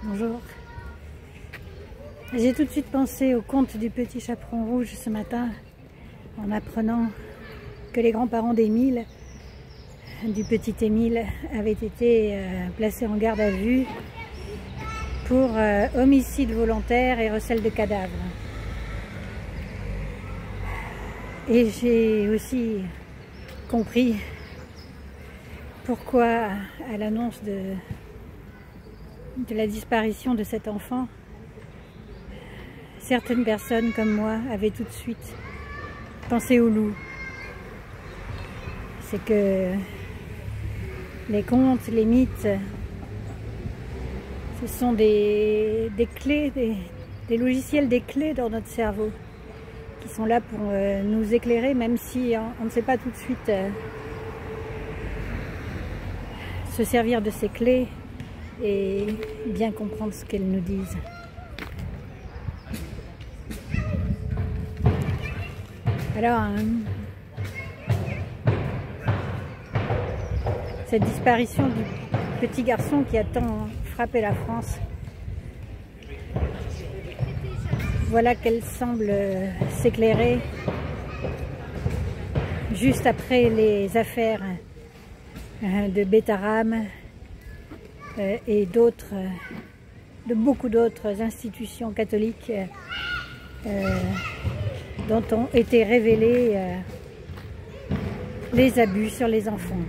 Bonjour. J'ai tout de suite pensé au conte du petit chaperon rouge ce matin en apprenant que les grands-parents d'Émile, du petit Émile, avaient été placés en garde à vue pour homicide volontaire et recel de cadavres. Et j'ai aussi compris pourquoi, à l'annonce de la disparition de cet enfant, certaines personnes comme moi avaient tout de suite pensé au loup. C'est que les contes, les mythes, ce sont des clés, des logiciels, des clés dans notre cerveau qui sont là pour nous éclairer, même si on ne sait pas tout de suite se servir de ces clés et bien comprendre ce qu'elles nous disent. Alors, cette disparition du petit garçon qui a tant frappé la France, voilà qu'elle semble s'éclairer juste après les affaires de Betaram et d'autres, de beaucoup d'autres institutions catholiques dont ont été révélés les abus sur les enfants.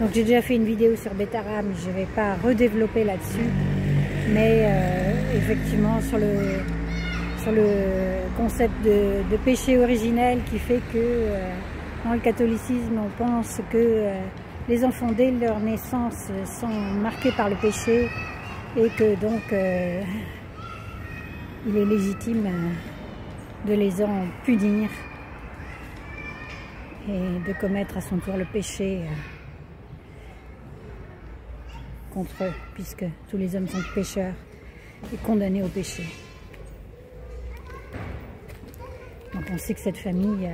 Donc j'ai déjà fait une vidéo sur Betaram, je ne vais pas redévelopper là-dessus, mais effectivement sur le concept de péché originel qui fait que dans le catholicisme on pense que les enfants dès leur naissance sont marqués par le péché et que donc il est légitime de les en punir et de commettre à son tour le péché contre eux, puisque tous les hommes sont pécheurs et condamnés au péché. Donc on sait que cette famille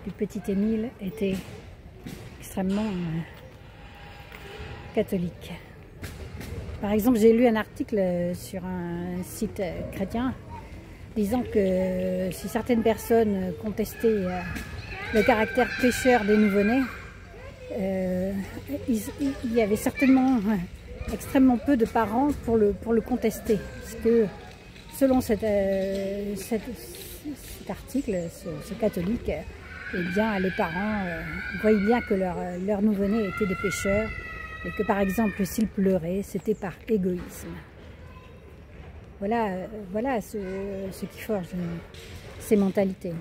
du petit Émile était extrêmement catholique. Par exemple, j'ai lu un article sur un site chrétien disant que si certaines personnes contestaient le caractère pécheur des nouveau-nés, il y avait certainement extrêmement peu de parents pour le contester. Parce que selon cet article, ce catholique, eh bien, les parents voyaient bien que leur nouveau-né était des pécheurs et que par exemple s'ils pleuraient, c'était par égoïsme. Voilà ce qui forge ces mentalités.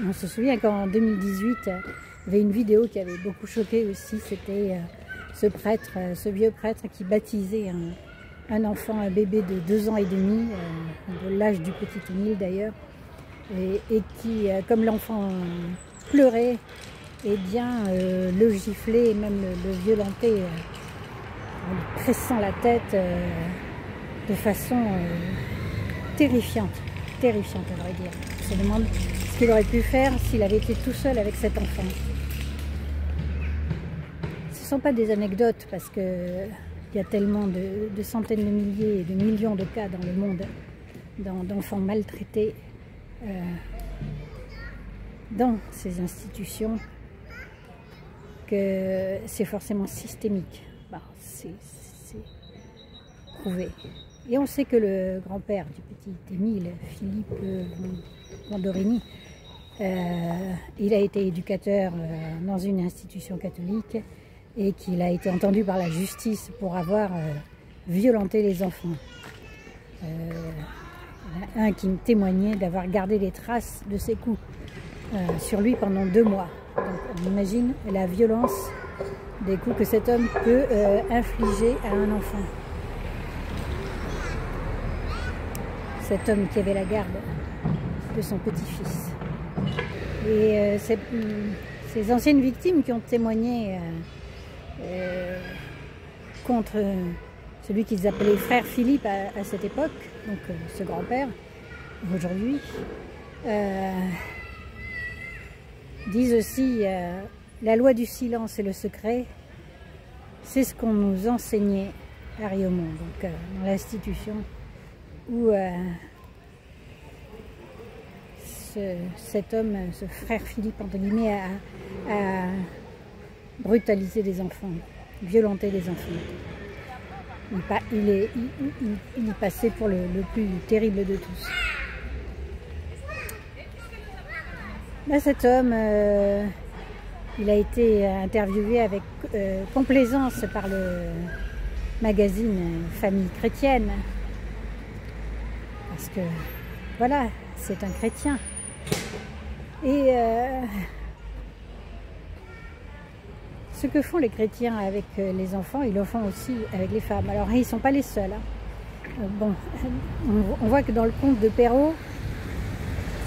On se souvient qu'en 2018, il y avait une vidéo qui avait beaucoup choqué aussi, c'était ce vieux prêtre qui baptisait un enfant, un bébé de 2 ans et demi, de l'âge du petit Émile d'ailleurs, et qui, comme l'enfant pleurait, eh bien, le giflait et même le violentait en lui pressant la tête de façon terrifiante à vrai dire. On se demande ce qu'il aurait pu faire s'il avait été tout seul avec cet enfant. Ce ne sont pas des anecdotes parce que il y a tellement de centaines de milliers et de millions de cas dans le monde d'enfants maltraités dans ces institutions que c'est forcément systémique. Bah, c'est prouvé. Et on sait que le grand-père du petit Émile, Philippe Vandorini, il a été éducateur dans une institution catholique et qu'il a été entendu par la justice pour avoir violenté les enfants. Il y en a un qui me témoignait d'avoir gardé les traces de ses coups sur lui pendant 2 mois. Donc on imagine la violence des coups que cet homme peut infliger à un enfant. Cet homme qui avait la garde de son petit-fils. Et ces anciennes victimes qui ont témoigné contre celui qu'ils appelaient frère Philippe à cette époque, donc ce grand-père, aujourd'hui, disent aussi la loi du silence et le secret, c'est ce qu'on nous enseignait à Riomont, donc dans l'institution où cet homme, ce frère Philippe, entre guillemets, a brutalisé des enfants, violenté des enfants. Il est passé pour le plus terrible de tous. Là, cet homme, il a été interviewé avec complaisance par le magazine Famille chrétienne. Parce que, voilà, c'est un chrétien. Et ce que font les chrétiens avec les enfants, ils le font aussi avec les femmes. Alors, ils ne sont pas les seuls. Hein. Bon, on voit que dans le conte de Perrault,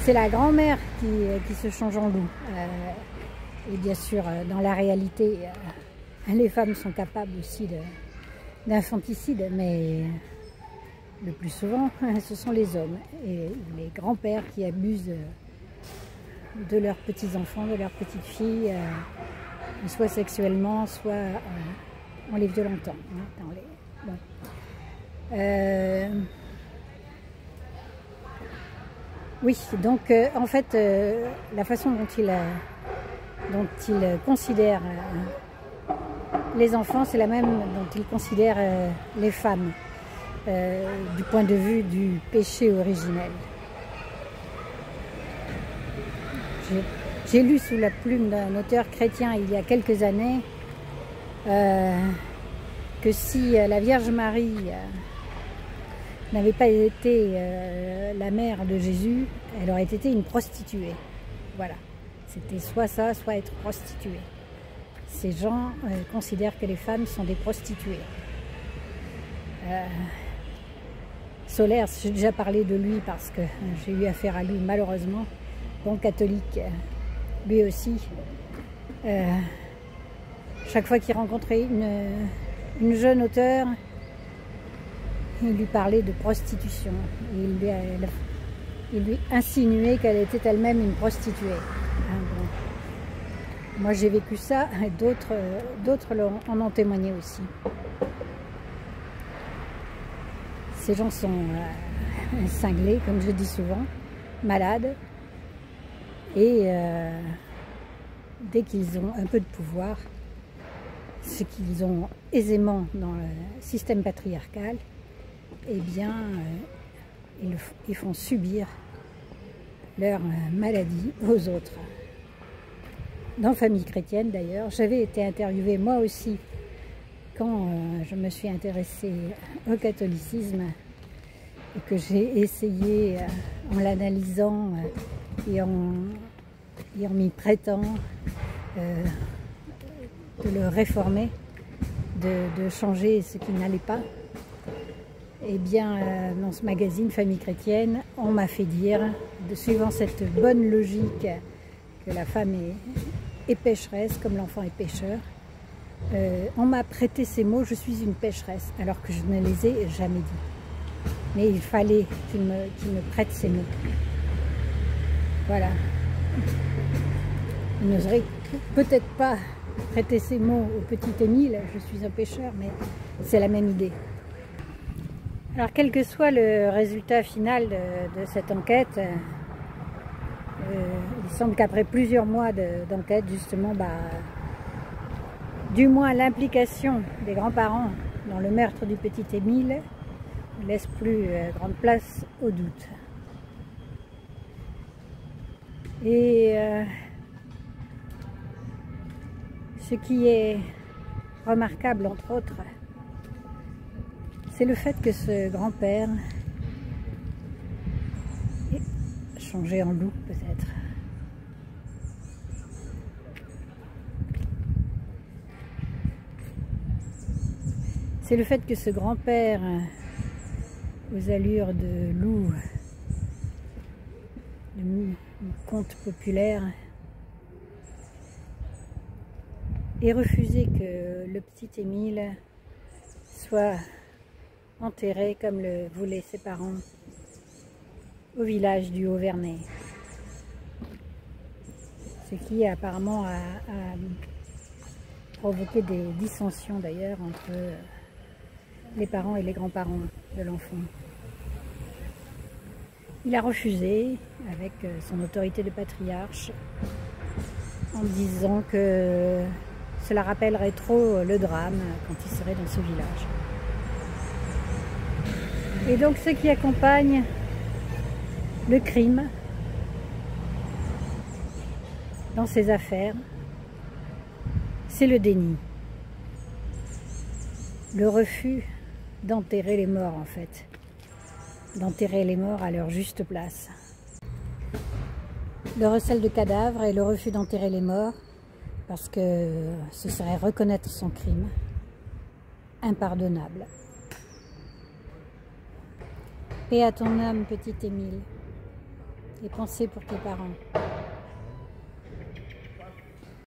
c'est la grand-mère qui se change en loup. Et bien sûr, dans la réalité, les femmes sont capables aussi d'infanticide, mais le plus souvent, ce sont les hommes et les grands-pères qui abusent de leurs petits-enfants, de leurs petites-filles, soit sexuellement, soit en les violentant. Hein, bon. Oui, donc en fait, la façon dont il considère les enfants, c'est la même dont il considère les femmes, du point de vue du péché originel. J'ai lu sous la plume d'un auteur chrétien il y a quelques années que si la Vierge Marie n'avait pas été la mère de Jésus, elle aurait été une prostituée. Voilà, c'était soit ça, soit être prostituée. Ces gens considèrent que les femmes sont des prostituées. Solers, j'ai déjà parlé de lui parce que j'ai eu affaire à lui malheureusement, bon catholique, lui aussi. Chaque fois qu'il rencontrait une jeune auteure, il lui parlait de prostitution. Il lui insinuait qu'elle était elle-même une prostituée. Hein, bon. Moi j'ai vécu ça, et d'autres en ont témoigné aussi. Ces gens sont cinglés, comme je dis souvent, malades, et dès qu'ils ont un peu de pouvoir, ce qu'ils ont aisément dans le système patriarcal, eh bien, ils font subir leur maladie aux autres. Dans Famille chrétienne d'ailleurs, j'avais été interviewée moi aussi quand je me suis intéressée au catholicisme et que j'ai essayé, en l'analysant et en m'y prêtant, de le réformer, de changer ce qui n'allait pas. Eh bien, dans ce magazine Famille chrétienne, on m'a fait dire, suivant cette bonne logique que la femme est pécheresse comme l'enfant est pécheur, on m'a prêté ces mots, je suis une pécheresse, alors que je ne les ai jamais dit. Mais il fallait qu'il me prête ces mots. Voilà. Il n'oserait peut-être pas prêter ces mots au petit Émile, je suis un pécheur, mais c'est la même idée. Alors, quel que soit le résultat final de cette enquête, il semble qu'après plusieurs mois d'enquête, justement, du moins l'implication des grands-parents dans le meurtre du petit Émile ne laisse plus grande place au doute. Et ce qui est remarquable, entre autres, c'est le fait que ce grand-père ait changé en loup, peut-être. C'est le fait que ce grand-père, aux allures de loup, de conte populaire, ait refusé que le petit Émile soit enterré comme le voulaient ses parents au village du Haut-Vernay. ce qui apparemment a provoqué des dissensions d'ailleurs entre les parents et les grands-parents de l'enfant. Il a refusé avec son autorité de patriarche en disant que cela rappellerait trop le drame quand il serait dans ce village. Et donc ce qui accompagne le crime dans ces affaires, c'est le déni, le refus d'enterrer les morts en fait, d'enterrer les morts à leur juste place. Le recel de cadavres et le refus d'enterrer les morts parce que ce serait reconnaître son crime, impardonnable. Paix à ton âme, petit Émile, et pensez pour tes parents.